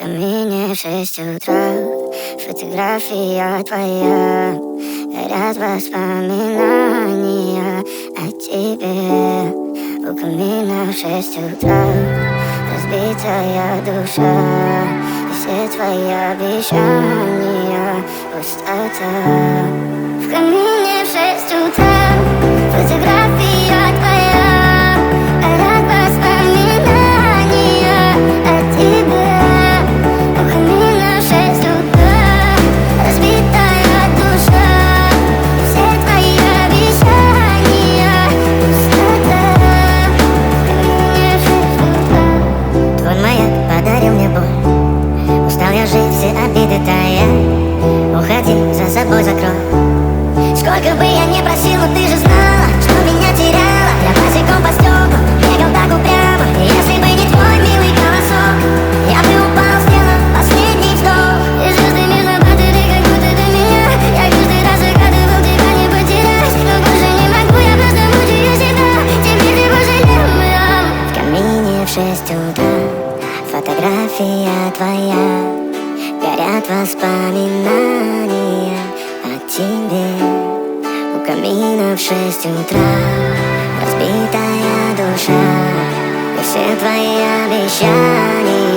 камине в 6 утра, фотография твоя, горят воспоминания о тебе. У камина в 6 утра разбитая душа, и все твои обещания пустота. В камине в 6 утра фотография твоя, горят воспоминания о тебе. У камина в 6 утра разбитая душа, и все твои обещания пустота. В камине в 6 утра твой маяк подарил мне боль. Устал я жить, все обиды тая. Уходи, за собой закрой. Сколько бы я ни просил, но ты же знала, что меня теряла. Я босиком по стеклам бегал так упрямо, и если бы не твой милый голосок, я бы упал, сделал последний вздох. И звезды между падали, как будто до меня. Я каждый раз загадывал тебя не потерять, но больше не могу, я просто мучаю себя. Теперь ты пожалел меня. В камине в 6 утра фотография твоя, горят воспоминания о тебе. У камина в 6 утра разбитая душа, и все твои обещания